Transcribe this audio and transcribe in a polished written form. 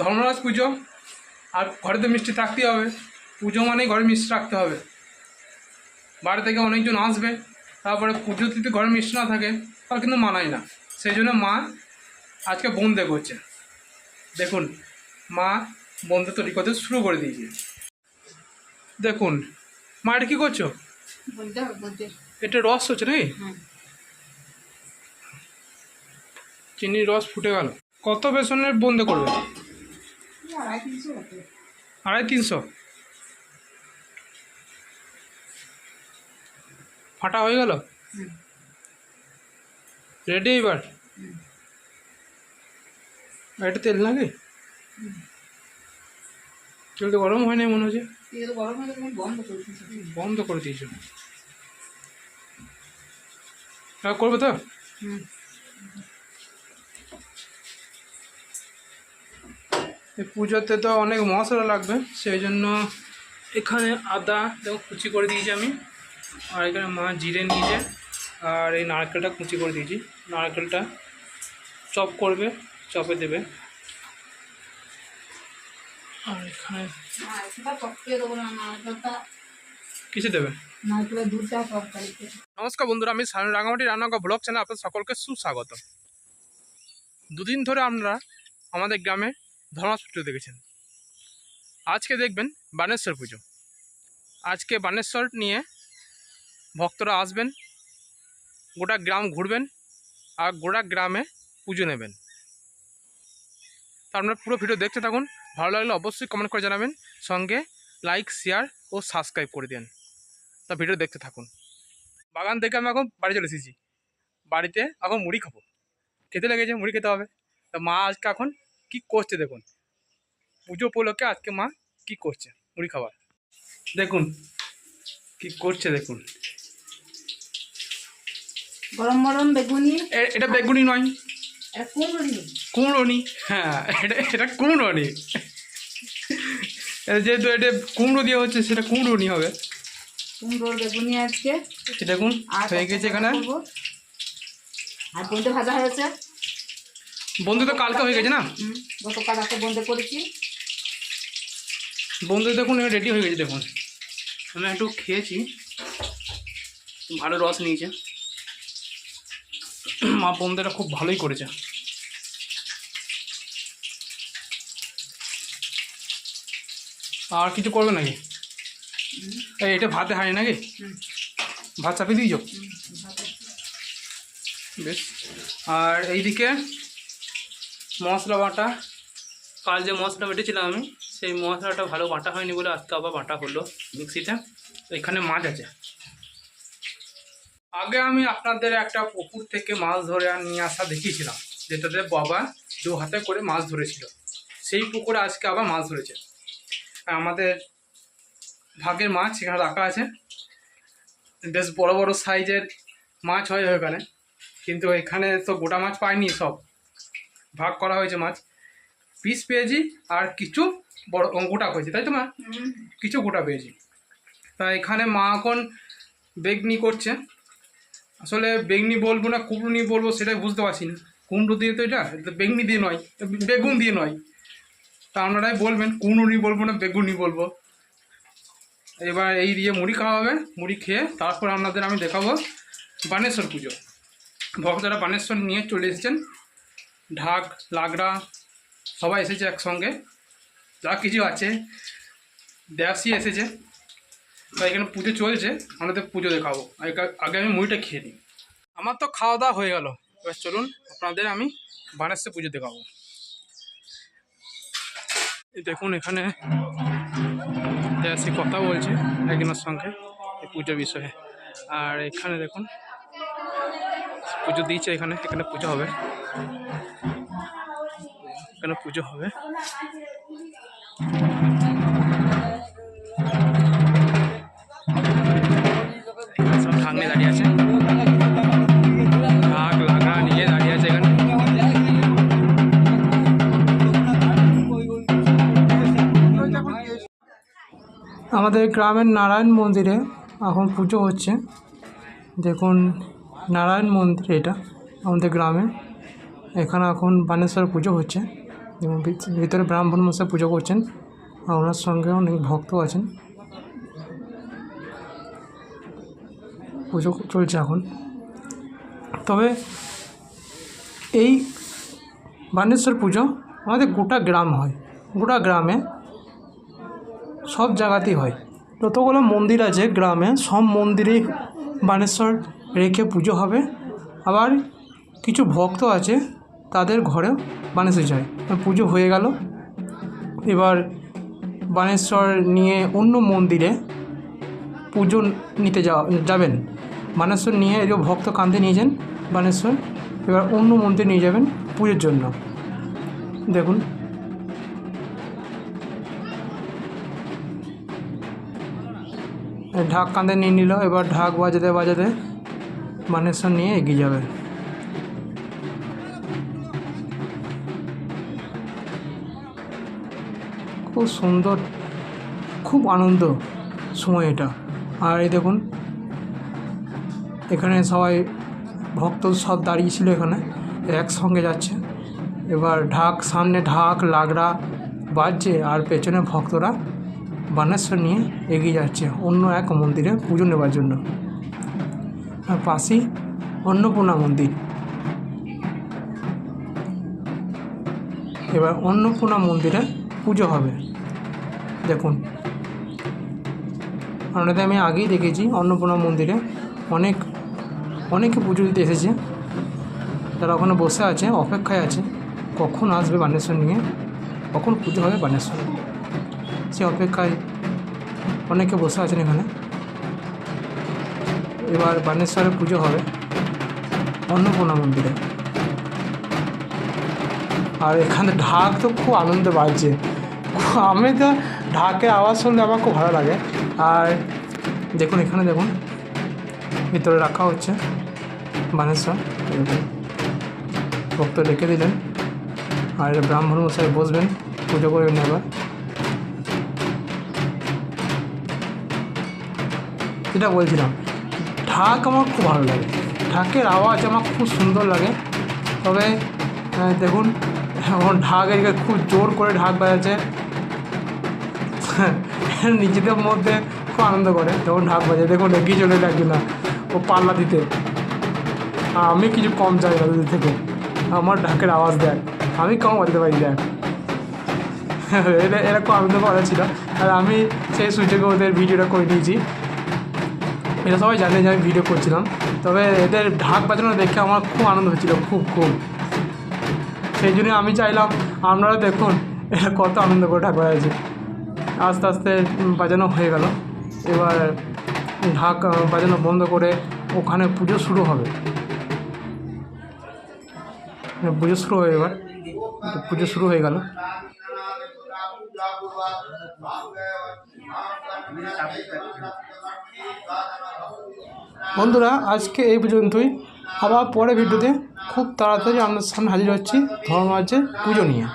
ধর্মরাজ পুজো, আর ঘরে তো মিষ্টি থাকতেই হবে। পুজো মানেই ঘরে মিষ্টি রাখতে হবে। বাইরে থেকে অনেকজন আসবে, তারপরে পুজোতে যদি ঘরে মিষ্টি না থাকে তাহলে কিন্তু মানায় না। সেই জন্য মা আজকে বোঁদে করছে। দেখুন, মা বোঁদে তৈরি করতে শুরু করে দিয়েছে। দেখুন মা, এটা কী করছো? এটা রস হচ্ছে নাকি? চিনির রস ফুটে গেল। কত বেসনের বোঁদে করবে? 250-300। ফাটা হয়ে গেল, রেডি। এবার এটা তেল নাকি? তেল তো গরম হয়নি মনে হচ্ছে। বন্ধ করে দিয়েছো? হ্যাঁ, করবে তো। এই পুজোতে তো অনেক মশলা লাগবে, সেই জন্য এখানে আদা দেখো কুচি করে দিয়েছি আমি, আর এখানে মা জিরে নিয়েছে, আর এই নারকেলটা কুচি করে দিয়েছি। নারকেলটা চপ করবে, চপে দেবে। আর এখানে কিছু দেবে। নমস্কার বন্ধুরা, আমি রাঙামাটি রান্নাঘর ব্লগ চ্যানেল আপনাদের সকলকে সুস্বাগত। দুদিন ধরে আপনারা আমাদের গ্রামে ধর্মরাজ পুজো দেখেছেন। আজকে দেখবেন বানেশ্বর পুজো। আজকে বানেশ্বর নিয়ে ভক্তরা আসবেন, গোটা গ্রাম ঘুরবেন, আর গোটা গ্রামে পুজো নেবেন। তা আপনারা পুরো ভিডিও দেখতে থাকুন। ভালো লাগলে অবশ্যই কমেন্ট করে জানাবেন, সঙ্গে লাইক, শেয়ার ও সাবস্ক্রাইব করে দেন। তা ভিডিও দেখতে থাকুন। বাগান থেকে আমি এখন বাড়ি চলে এসেছি। বাড়িতে এখন মুড়ি খাবো, খেতে লেগেছে, মুড়ি খেতে হবে। তা মা আজকে এখন কি করছে দেখুন। পুজো উপলক্ষে আজকে মা কি করছে মুড়ি খাবার। দেখুন কি করছে, দেখুন। গরম গরম বেগুনি। এটা বেগুনি নয়, কুমড়োনি। হ্যাঁ, এটা কুমড়োনি। যেহেতু এটা কুমড়ো দিয়ে হচ্ছে, সেটা কুমড়োনি হবে। কুমড়োর বেগুনি আজকে। দেখুন হয়ে গেছে এখানে। আর বোঁদে ভাজা হয়েছে। বন্ধু তো কালকে হয়ে গেছে না? গতকাল রাতে বোঁদে করেছি। বন্ধু দেখুন রেডি হয়ে গেছে। দেখুন আমি একটু খেয়েছি, ভালো রস নিয়েছে মা। বন্ধুটা খুব ভালোই করেছে। আর কিছু করবে নাকি? এটা ভাতে হাঁড়ি নাকি? ভাত চাপিয়ে দিয়েছ বেশ। আর এইদিকে মশলা বাটা, কাল যে মশলা বেটেছিলাম আমি, সেই মশলাটা ভালো বাটা হয়নি বলে আজকে আবার বাটা হলো মিক্সিতে। এখানে মাছ আছে। আগে আমি আপনাদের একটা পুকুর থেকে মাছ ধরে নিয়ে আসা দেখিয়েছিলাম, যেটাতে বাবা 2 হাতে করে মাছ ধরেছিল। সেই পুকুরে আজকে আবার মাছ ধরেছে। আমাদের ভাগের মাছ এখানে রাখা আছে। বেশ বড় বড় সাইজের মাছ হয় ওখানে, কিন্তু এখানে তো গোটা মাছ পাইনি, সব ভাগ করা হয়েছে। মাছ পিস পেয়েছি, আর কিছু বড় গোটা হয়েছে, তাই তো মা? কিছু গোটা পেয়েছি। তা এখানে মা এখন বেগনি করছে। আসলে বেগনি বলবো না কুমড়ো বলবো সেটাই বুঝতে পারছি না। কুমড়ো দিয়ে তো, এটা বেগনি দিয়ে নয়, বেগুন দিয়ে নয়। তা আপনারাই বলবেন কুমড়ো বলবো না বেগুনি বলবো। এবার এই দিয়ে মুড়ি খাওয়া হবে। মুড়ি খেয়ে তারপর আপনাদের আমি দেখাবো বানেশ্বর পুজো। ভক্তরা বানেশ্বর নিয়ে চলে এসেছেন, ঢাক লাগড়া সবাই এসেছে একসঙ্গে, যা কিছু আছে। দেশি এসেছে। তো এখানে পুজো চলছে, আমাদের পুজো দেখাবো। আগে আমি মুড়িটা খেয়ে নিই। আমার তো খাওয়া দাওয়া হয়ে গেল। এবার চলুন আপনাদের আমি বানেশ্বর পুজো দেখাবো। দেখুন এখানে দেশি কথা বলছে একজনের সঙ্গে এই পুজোর বিষয়ে। আর এখানে দেখুন পুজো দিয়েছে, এখানে পুজো হবে, এখানে পুজো হবে। সব ঠাকুরে দাঁড়িয়ে আছে, ঢাক লাগা নিয়ে দাঁড়িয়ে আছে এখানে। আমাদের গ্রামের নারায়ণ মন্দিরে এখন পুজো হচ্ছে। দেখুন নারায়ণ মন্দির এটা আমাদের গ্রামে। এখানে এখন বানেশ্বর পুজো হচ্ছে, এবং ভিতরে ব্রাহ্মণ মশাই পুজো করছেন, আর ওনার সঙ্গে অনেক ভক্ত আছেন। পুজো চলছে এখন। তবে এই বানেশ্বর পুজো আমাদের গোটা গ্রাম হয়, গোটা গ্রামে সব জায়গাতেই হয়। যতগুলো মন্দির আছে গ্রামে সব মন্দিরেই বানেশ্বর রেখে পুজো হবে। আবার কিছু ভক্ত আছে তাদের ঘরেও বানেশ্বর যায়। পুজো হয়ে গেল, এবার বানেশ্বর নিয়ে অন্য মন্দিরে পুজো নিতে যাবেন। বানেশ্বর নিয়ে এই যে ভক্ত কাঁধে নিয়ে যান বানেশ্বর, এবার অন্য মন্দিরে নিয়ে যাবেন পুজোর জন্য। দেখুন ঢাক কাঁধে নিয়ে নিল, এবার ঢাক বাজাতে বাজাতে বানেশ্বর নিয়ে এগিয়ে যাবে। খুব সুন্দর, খুব আনন্দ সময় এটা। আর এই দেখুন এখানে সবাই ভক্ত সব দাঁড়িয়েছিল, এখানে একসঙ্গে যাচ্ছে। এবার ঢাক, সামনে ঢাক লাগড়া বাজছে আর পেছনে ভক্তরা বানেশ্বর নিয়ে এগিয়ে যাচ্ছে অন্য এক মন্দিরে পুজো নেবার জন্য। আর পাশেই অন্নপূর্ণা মন্দির। এবার অন্নপূর্ণা মন্দিরে পুজো হবে। দেখুন আপনাদের আমি আগেই দেখেছি অন্নপূর্ণা মন্দিরে অনেকে পুজো দিতে এসেছে, তারা ওখানে বসে আছে, অপেক্ষায় আছে কখন আসবে বানেশ্বর নিয়ে, কখন পুজো হবে বানেশ্বর। সে অপেক্ষায় অনেকে বসে আছেন এখানে। এবার বানেশ্বরে পুজো হবে অন্নপূর্ণা মন্দিরে। আর এখানে ঢাক তো খুব আনন্দে বাজছে, আমি তো ঢাকের আওয়াজ শুনলে আমার খুব ভালো লাগে। আর দেখুন এখানে দেখুন ভিতরে রাখা হচ্ছে বানেশ্বর, ভক্ত রেখে দিলেন। আর ব্রাহ্মণ মশাই বসবেন, পুজো করবেন। এবার যেটা বলছিলাম, ঢাক আমার খুব ভালো লাগে, ঢাকের আওয়াজ আমার খুব সুন্দর লাগে। তবে দেখুন এখন ঢাক এদিকে খুব জোর করে ঢাক বাজাচ্ছে, নিজেদের মধ্যে খুব আনন্দ করে যখন ঢাক বাজে। দেখুন এগিয়ে চলে লাগছে না ও পাল্লা দিতে, আমি কিছু কম চাই না ওদের থেকে। আমার ঢাকের আওয়াজ দেয়, আমি কম বাজাতে পারি দেখ। এটা খুব আনন্দ করা ছিল। আর আমি সেই সুযোগে ওদের ভিডিওটা করে নিয়েছি, এটা সবাই জানে যে আমি ভিডিও করছিলাম। তবে এদের ঢাক বাজানো দেখে আমার খুব আনন্দ হচ্ছিলো, খুব। সেই জন্য আমি চাইলাম আপনারা দেখুন এটা কত আনন্দ করে ঢাক বাজাচ্ছে। আস্তে আস্তে বাজানো হয়ে গেল, এবার ঢাক বাজানো বন্ধ করে ওখানে পুজো শুরু হবে। পুজো শুরু হয়ে এবার পুজো শুরু হয়ে গেল। বন্ধুরা আজকে এই পর্যন্তই, আবার পরে ভিডিওতে খুব তাড়াতাড়ি আপনার সামনে হাজির হচ্ছি ধর্মরাজ্যের পুজো নিয়ে।